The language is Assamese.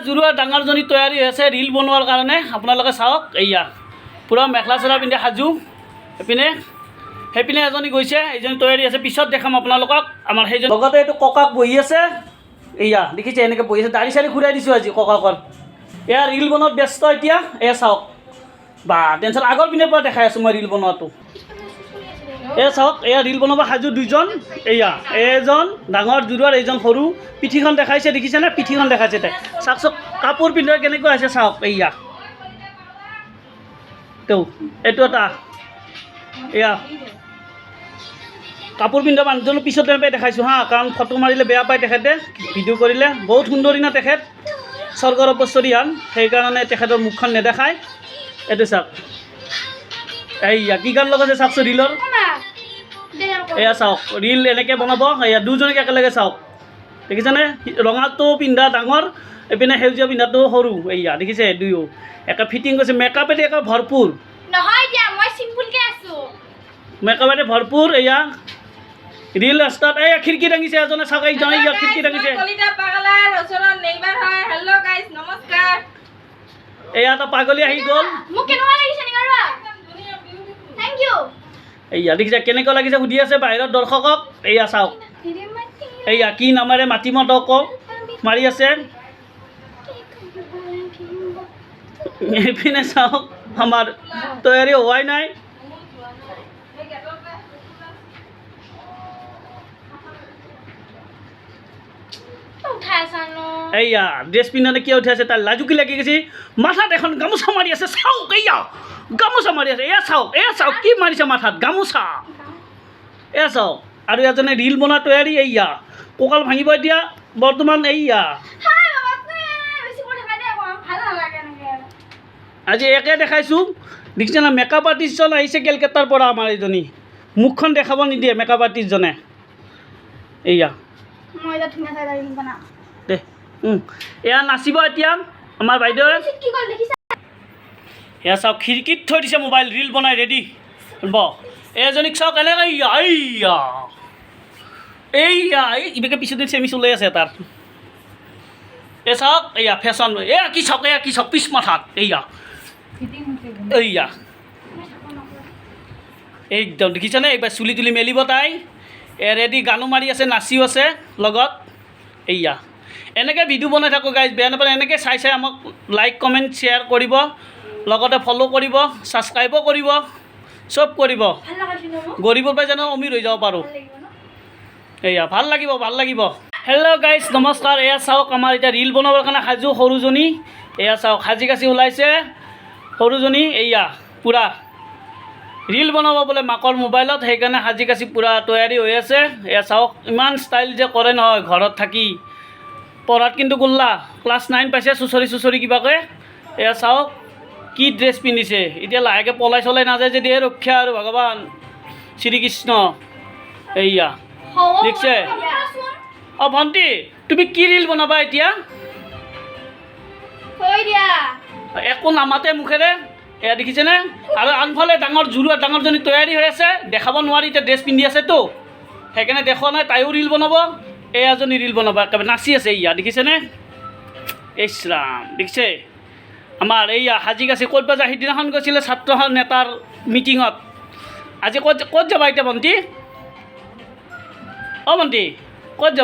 জোৰোৱা ডাঙৰজনী তৈয়াৰী হৈছে ৰীল বনোৱাৰ কাৰণে আপোনালোকে চাওক এইয়া পূৰা মেখেলা চাদৰ পিন্ধি সাজু সেইপিনে এজনী গৈছে এইজনী তৈয়াৰী আছে পিছত দেখাম আপোনালোকক আমাৰ সেইজন লগতে এইটো ককাক বহি আছে এইয়া দেখিছে এনেকৈ বহি আছে দাড়ি চাৰি ঘূৰাই দিছোঁ আজি ককাকৰ এয়া ৰীল বনোৱাত ব্যস্ত এতিয়া এয়া চাওক বা টেনশ্যন আগৰ পিনে পৰা দেখাই আছোঁ মই ৰীল বনোৱাটো এয়া চাওক এয়া ৰীল বনাব সাজু দুইজন এয়া এজন ডাঙৰ জোৰোৱাৰ এইজন সৰু পিঠিখন দেখাইছে দেখিছেনে পিঠিখন দেখাইছে তাই চাওক চাওক কাপোৰ পিন্ধা কেনেকুৱা আছে চাওক এইয়া তেওঁ এইটো এটা এয়া কাপোৰ পিন্ধা মানুহজনৰ পিছত তেনেকৈ দেখাইছোঁ হা কাৰণ ফটো মাৰিলে বেয়া পায় তেখেতে ভিডিঅ' কৰিলে বহুত সুন্দৰী না তেখেত স্বৰ্গৰ অপশ্বৰীয়ান সেইকাৰণে তেখেতৰ মুখখন নেদেখায় এইটো চাওক এইয়া কি গান লগাইছে চাওকচোন ৰীলৰ এয়া চাওক ৰীল এনেকৈ বনাব এয়া দুজনীকে একেলগে চাওক দেখিছেনে ৰঙাটো পিন্ধা ডাঙৰ এইপিনে সেউজীয়া পিন্ধাটো সৰু এইয়া দেখিছে দুয়ো একে ফিটিং কৰিছে মেকআপেদি একে ভৰপূৰ মেকআপেদি ভৰপূৰ এয়া ৰীল ৰাস্তাত এয়া খিৰিকী দাঙিছে এজনে চাওক এইজন এয়া খিৰিকী দাঙিছে এয়া এটা পাগলী আহি গ'ল এইয়া দেখিছে কেনেকুৱা লাগিছে সুধি আছে বাহিৰত দৰ্শকক এইয়া চাওক এইয়া কি নামেৰে মাতিমত কওক মাৰি আছে এইপিনে চাওক আমাৰ তৈয়াৰী হোৱাই নাই এইয়া ড্ৰেছ পিন্ধানে কিয় উঠি আছে তাৰ লাজুকি লাগি গৈছে মাথাত এখন গামোচা মাৰি আছে চাওক এইয়া গামোচা মাৰি আছে এয়া চাওক কি মাৰিছে মাথাত গামোচা এয়া চাওক আৰু এজনে ৰীল বনোৱা তৈয়াৰী এইয়া কঁকাল ভাঙিব এতিয়া বৰ্তমান এইয়া আজি একে দেখাইছোঁ দেখিছে না মেকআপ আৰ্টিষ্টজন আহিছে কেলকাতাৰ পৰা আমাৰ এইজনী মুখখন দেখাব নিদিয়ে মেকআপ আৰ্টিষ্টজনে এইয়া দে এয়া নাচিব এতিয়া আমাৰ বাইদেউ এয়া চাওক খিৰিকীত থৈ দিছে মোবাইল ৰীল বনাই ৰেডি ব এজনীক চাওক এনেকৈ ইভাগে পিছদিন চেমি চলাই আছে তাৰ এই চাওক এয়া ফেশ্বন এয়া কি চাওক পিছ মাথাত এইয়া একদম দেখিছেনে এইবাৰ চুলি তুলি মেলিব তাই ৰেডি গানো মাৰি আছে নাচিও আছে লগত এইয়া এনেকৈ ভিডিঅ' বনাই থাকোঁ গাইজ বেয়া নাপায় এনেকৈ চাই আমাক লাইক কমেণ্ট শ্বেয়াৰ কৰিব লগতে ফ'ল' কৰিব ছাবস্ক্ৰাইবো কৰিব চব কৰিব গৰীবৰ পৰাই জানো অমিৰ হৈ যাব পাৰোঁ এইয়া ভাল লাগিব হেল্ল' গাইজ নমস্কাৰ এয়া চাওক আমাৰ এতিয়া ৰীল বনাবৰ কাৰণে সাজু সৰুজনী এয়া চাওক সাজি কাচি ওলাইছে সৰুজনী এইয়া পূৰা ৰীল বনাব বোলে মাকৰ মোবাইলত সেইকাৰণে সাজি কাচি পূৰা তৈয়াৰী হৈ আছে এয়া চাওক ইমান ষ্টাইল যে কৰে নহয় ঘৰত থাকি পঢ়াত কিন্তু গোল্লা ক্লাছ 9 পাইছে চুচৰি কিবাকৈ এয়া চাওক কি ড্ৰেছ পিন্ধিছে এতিয়া লাহেকৈ পলাই চলাই নাযায় যদি ৰক্ষা আৰু ভগৱান শ্ৰীকৃষ্ণ এইয়া দেখিছে অঁ ভণ্টি তুমি কি ৰীল বনাবা এতিয়া একো নামাতে মুখেৰে এয়া দেখিছেনে আৰু আনফালে ডাঙৰজনী তৈয়াৰী হৈ আছে দেখাব নোৱাৰি এতিয়া ড্ৰেছ পিন্ধি আছেতো সেইকাৰণে দেখুওৱা নাই তাইও ৰীল বনাব এজনী ৰীল বনাব একেবাৰে নাচি আছে ইয়া দেখিছেনে ইছ ৰাম দেখিছে আমাৰ এইয়া সাজি কাচি ক'ত বা সিদিনাখন গৈছিলে ছাত্ৰ নেতাৰ মিটিঙত আজি ক'ত যাবা এতিয়া ভণ্টি অঁ ভণ্টি ক'ত যাবা